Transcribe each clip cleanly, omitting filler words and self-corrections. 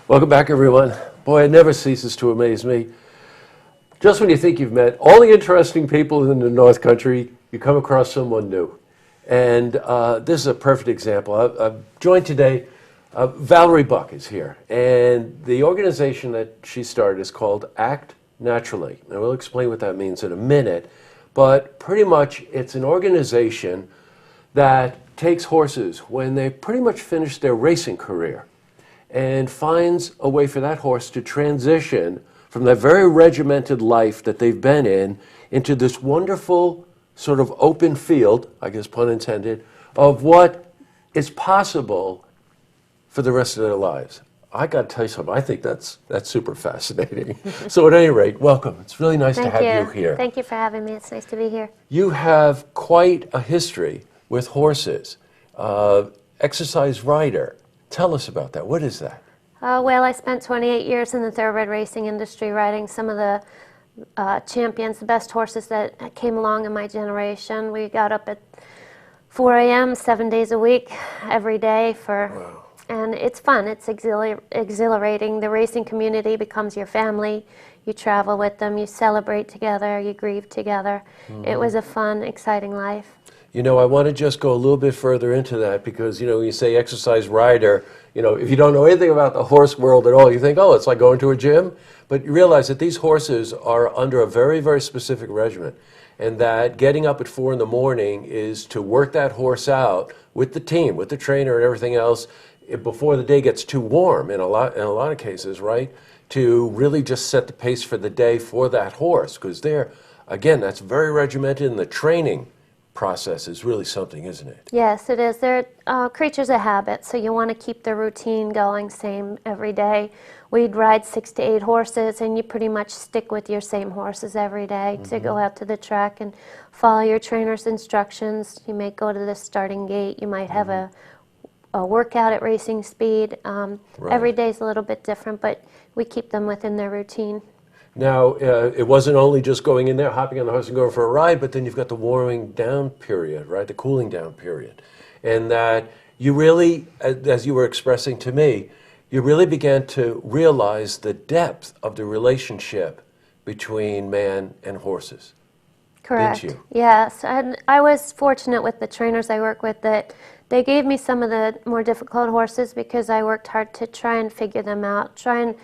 Welcome back, everyone. Boy, it never ceases to amaze me. Just when you think you've met all the interesting people in the North Country, you come across someone new. And this is a perfect example. I'm joined today, Valerie Buck is here. And the organization that she started is called ACT Naturally. Now, we'll explain what that means in a minute. But pretty much, it's an organization that takes horses when they pretty much finish their racing career and finds a way for that horse to transition from that very regimented life that they've been in into this wonderful sort of open field, I guess pun intended, of what is possible for the rest of their lives. I got to tell you something, I think that's super fascinating. So at any rate, welcome. It's really nice to have you here. Thank you for having me. It's nice to be here. You have quite a history with horses. Exercise rider. Tell us about that. What is that? Well, I spent 28 years in the thoroughbred racing industry riding some of the champions, the best horses that came along in my generation. We got up at 4 a.m., 7 days a week, every day Wow. And it's fun. It's exhilarating. The racing community becomes your family. You travel with them. You celebrate together. You grieve together. Mm-hmm. It was a fun, exciting life. You know, I want to just go a little bit further into that because, you know, when you say exercise rider, you know, if you don't know anything about the horse world at all, you think, oh, it's like going to a gym. But you realize that these horses are under a very, very specific regimen, and that getting up at 4 in the morning is to work that horse out with the team, with the trainer and everything else before the day gets too warm in a lot of cases, right? To really just set the pace for the day for that horse, because again, that's very regimented, and the training process is really something, isn't it? Yes, it is. They're creatures of habit, so you want to keep the routine going same every day. We'd ride 6 to 8 horses, and you pretty much stick with your same horses every day to go out to the track and follow your trainer's instructions. You may go to the starting gate. You might have a workout at racing speed. Right. Every day is a little bit different, but we keep them within their routine. Now, it wasn't only just going in there, hopping on the horse and going for a ride, but then you've got the warming down period, right? The cooling down period. And that you really, as you were expressing to me, you really began to realize the depth of the relationship between man and horses. Correct. Didn't you? Yes. And I was fortunate with the trainers I work with that they gave me some of the more difficult horses because I worked hard to try and figure them out, try and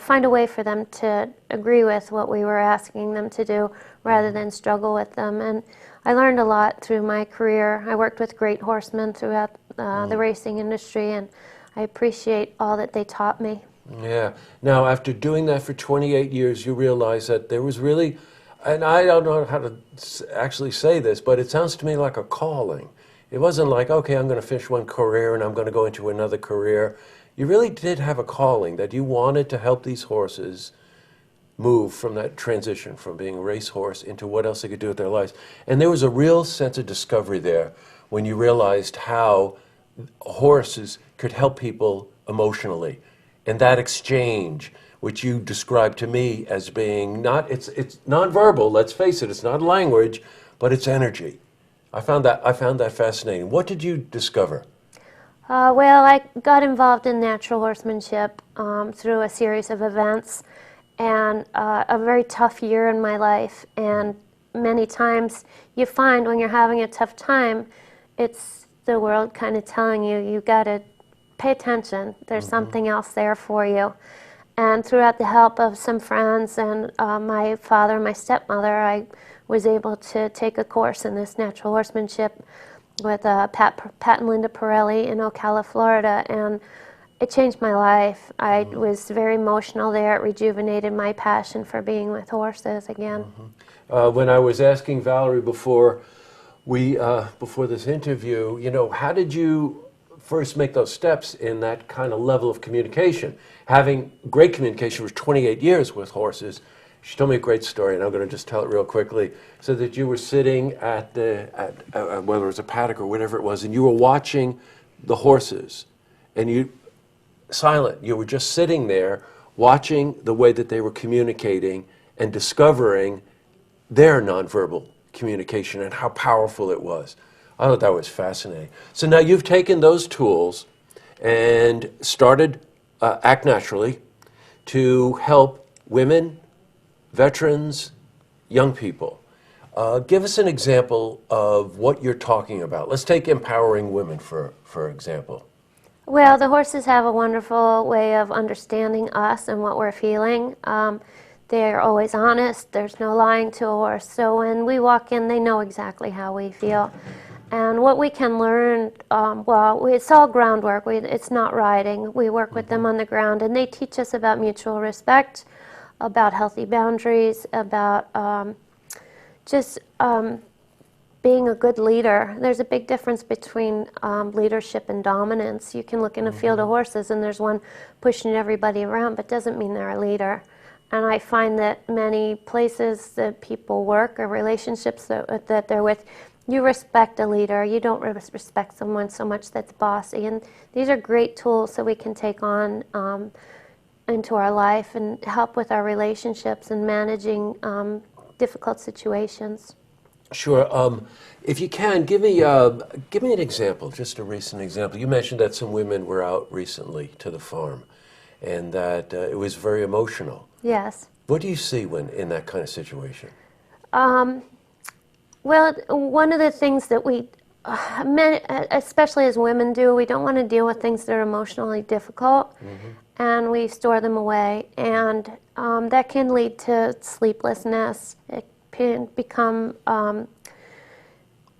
find a way for them to agree with what we were asking them to do rather than struggle with them. And I learned a lot through my career. I worked with great horsemen throughout the racing industry, and I appreciate all that they taught me. Yeah. Now, after doing that for 28 years, you realize that there was really, and I don't know how to actually say this, but it sounds to me like a calling. It wasn't like, okay, I'm going to finish one career and I'm going to go into another career. You really did have a calling that you wanted to help these horses move from that transition from being a racehorse into what else they could do with their lives. And there was a real sense of discovery there when you realized how horses could help people emotionally. And that exchange, which you described to me as being it's nonverbal, let's face it, it's not language, but it's energy. I found that fascinating. What did you discover? Well, I got involved in natural horsemanship through a series of events, and a very tough year in my life. And many times you find when you're having a tough time, it's the world kind of telling you, you got to pay attention. There's something else there for you. And throughout the help of some friends and my father and my stepmother, I was able to take a course in this natural horsemanship with Pat and Linda Pirelli in Ocala, Florida, and it changed my life. I was very emotional there. It rejuvenated my passion for being with horses again. When I was asking Valerie before this interview, you know, how did you first make those steps in that kind of level of communication? Having great communication for 28 years with horses, she told me a great story, and I'm going to just tell it real quickly. So that you were sitting at whether it was a paddock or whatever it was, and you were watching the horses, and you were just sitting there watching the way that they were communicating and discovering their nonverbal communication and how powerful it was. I thought that was fascinating. So now you've taken those tools and started Act Naturally to help women, veterans, young people. Give us an example of what you're talking about. Let's take empowering women, for example. Well, the horses have a wonderful way of understanding us and what we're feeling. They're always honest. There's no lying to a horse. So when we walk in, they know exactly how we feel. And what we can learn, it's all groundwork. It's not riding. We work with them on the ground, and they teach us about mutual respect, about healthy boundaries, about just being a good leader. There's a big difference between leadership and dominance. You can look in a field of horses and there's one pushing everybody around, but doesn't mean they're a leader. And I find that many places that people work or relationships that they're with, you respect a leader. You don't respect someone so much that's bossy. And these are great tools that we can take on into our life and help with our relationships and managing difficult situations. Sure. If you can, give me an example, just a recent example. You mentioned that some women were out recently to the farm and that it was very emotional. Yes. What do you see when in that kind of situation? Well, one of the things that we, especially as women do, we don't want to deal with things that are emotionally difficult, and we store them away, and that can lead to sleeplessness. It can become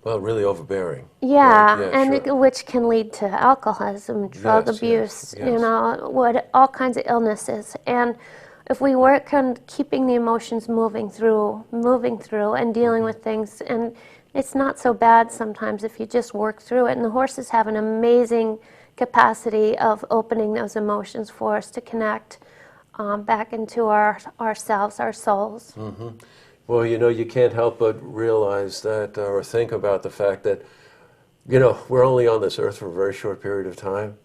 really overbearing. Yeah, right? and Sure. which can lead to alcoholism, drug Yes, abuse, yes. all kinds of illnesses. And if we work on keeping the emotions moving through and dealing with things, and it's not so bad sometimes if you just work through it. And the horses have an amazing capacity of opening those emotions for us to connect back into ourselves, our souls. Well, you can't help but realize that or think about the fact that, we're only on this earth for a very short period of time.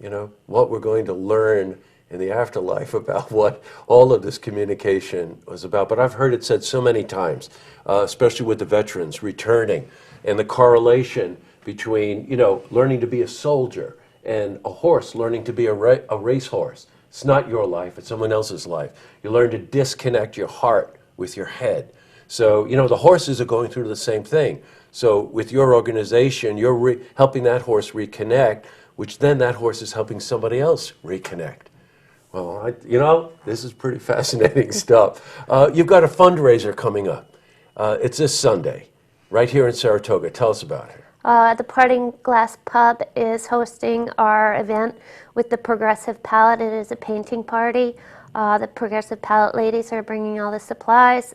What we're going to learn in the afterlife about what all of this communication was about. But I've heard it said so many times, especially with the veterans returning, and the correlation between, learning to be a soldier and a horse learning to be a racehorse. It's not your life, it's someone else's life. You learn to disconnect your heart with your head. So, the horses are going through the same thing. So with your organization, you're helping that horse reconnect, which then that horse is helping somebody else reconnect. Well, this is pretty fascinating stuff. You've got a fundraiser coming up. It's this Sunday, right here in Saratoga. Tell us about it. The Parting Glass Pub is hosting our event with the Progressive Palette. It is a painting party. The Progressive Palette ladies are bringing all the supplies.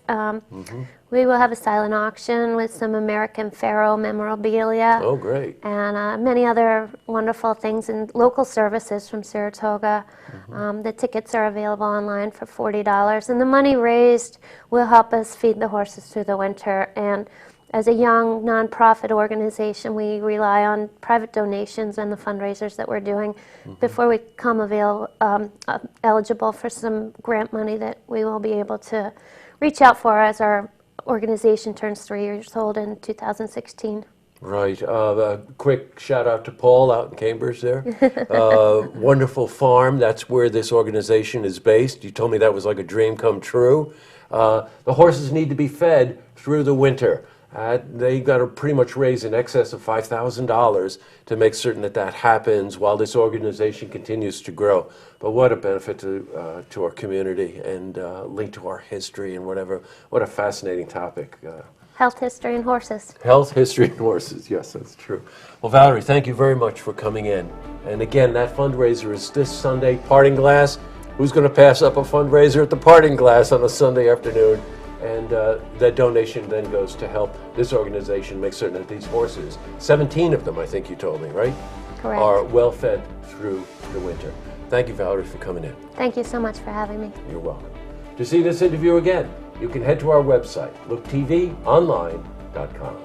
We will have a silent auction with some American Pharaoh memorabilia. Oh, great. And many other wonderful things and local services from Saratoga. The tickets are available online for $40. And the money raised will help us feed the horses through the winter. And as a young nonprofit organization, we rely on private donations and the fundraisers that we're doing before we become eligible for some grant money that we will be able to reach out for as our organization turns 3 years old in 2016. Right. A quick shout out to Paul out in Cambridge there. Wonderful farm. That's where this organization is based. You told me that was like a dream come true. The horses need to be fed through the winter. They got to pretty much raise in excess of $5,000 to make certain that happens while this organization continues to grow. But what a benefit to our community and linked to our history and whatever. What a fascinating topic. Health, history, and horses. Health, history, and horses. Yes, that's true. Well, Valerie, thank you very much for coming in. And again, that fundraiser is this Sunday, Parting Glass. Who's going to pass up a fundraiser at the Parting Glass on a Sunday afternoon? And that donation then goes to help this organization make certain that these horses, 17 of them, I think you told me, right? Correct. Are well fed through the winter. Thank you, Valerie, for coming in. Thank you so much for having me. You're welcome. To see this interview again, you can head to our website, looktvonline.com.